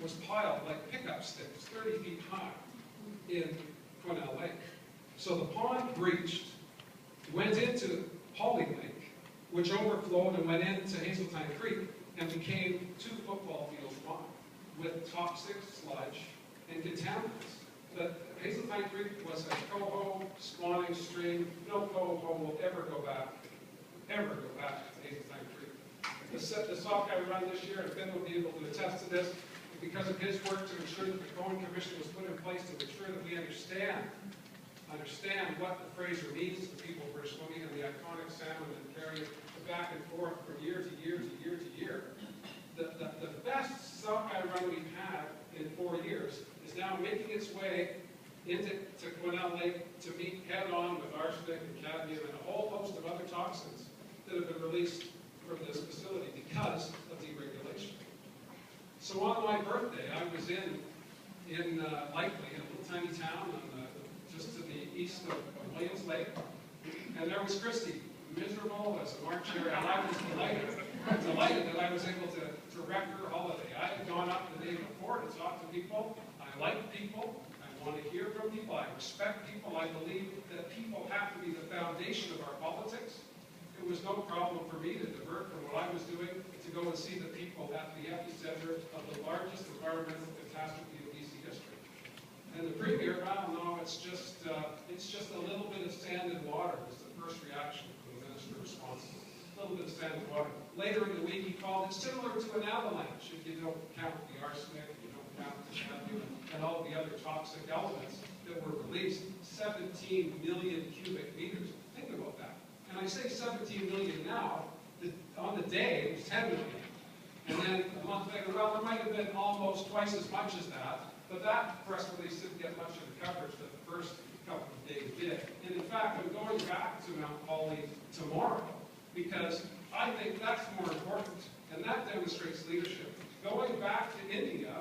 was piled like pickup sticks, 30 feet high, in Quesnel Lake. So the pond breached, went into Holly Lake, which overflowed and went into Hazeltine Creek, and became 2 football fields wide, with toxic sludge and contaminants. But Hazeltine Creek was a coho spawning stream. No coho will ever go back to Hazeltine Creek. The sockeye run this year, and Ben will be able to attest to this, because of his work to ensure that the Cohen Commission was put in place to ensure that we understand what the Fraser means to people who are swimming in the iconic salmon and carrying it back and forth from year to year to year to year. The best sockeye run we've had in 4 years is now making its way into Quesnel Lake to meet head-on with arsenic and cadmium and a whole host of other toxins that have been released from this facility because of deregulation. So on my birthday, I was in Likely, in a little tiny town just to the east of Williams Lake, and there was Christy, miserable as a March hare, and I was delighted that I was able to wreck her holiday. I had gone up the day before to talk to people. I like people. I want to hear from people. I respect people. I believe that people have to be the foundation of our politics. It was no problem for me to divert from what I was doing to go and see the people at the epicenter of the largest environmental catastrophe of BC history. And the Premier, well, no, it's just a little bit of sand and water was the first reaction from the minister responsible. A little bit of sand and water. Later in the week, he called it similar to an avalanche if you don't count the arsenic, you don't count the cadmium, and all the other toxic elements that were released. 17 million cubic meters. Think about that. And I say 17 million now, on the day it was 10 million. And then a month later, well, there might have been almost twice as much as that, but that press release didn't get much of the coverage that the first couple of days did. And in fact, I'm going back to Mount Holly tomorrow because I think that's more important, and that demonstrates leadership. Going back to India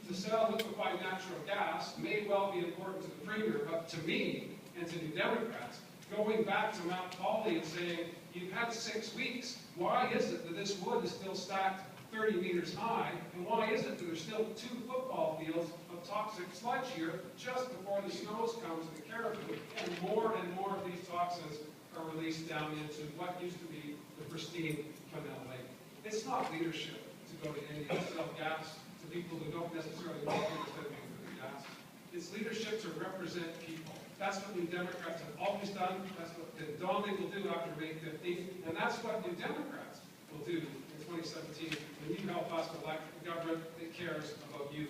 to sell liquefied natural gas may well be important to the Premier, but to me and to New Democrats, going back to Mount Holly and saying, you've had 6 weeks, why is it that this wood is still stacked 30 meters high, and why is it that there's still 2 football fields of toxic sludge here just before the snows come to the Caribou, and more of these toxins are released down into what used to be the pristine Quesnel Lake. It's not leadership to go to India and sell gas to people who don't necessarily want to instead of paying for the gas. It's leadership to represent people. That's what New Democrats have always done. That's what Donnelly will do after May 15th. And that's what New Democrats will do in 2017 when you help us elect a government that cares about you.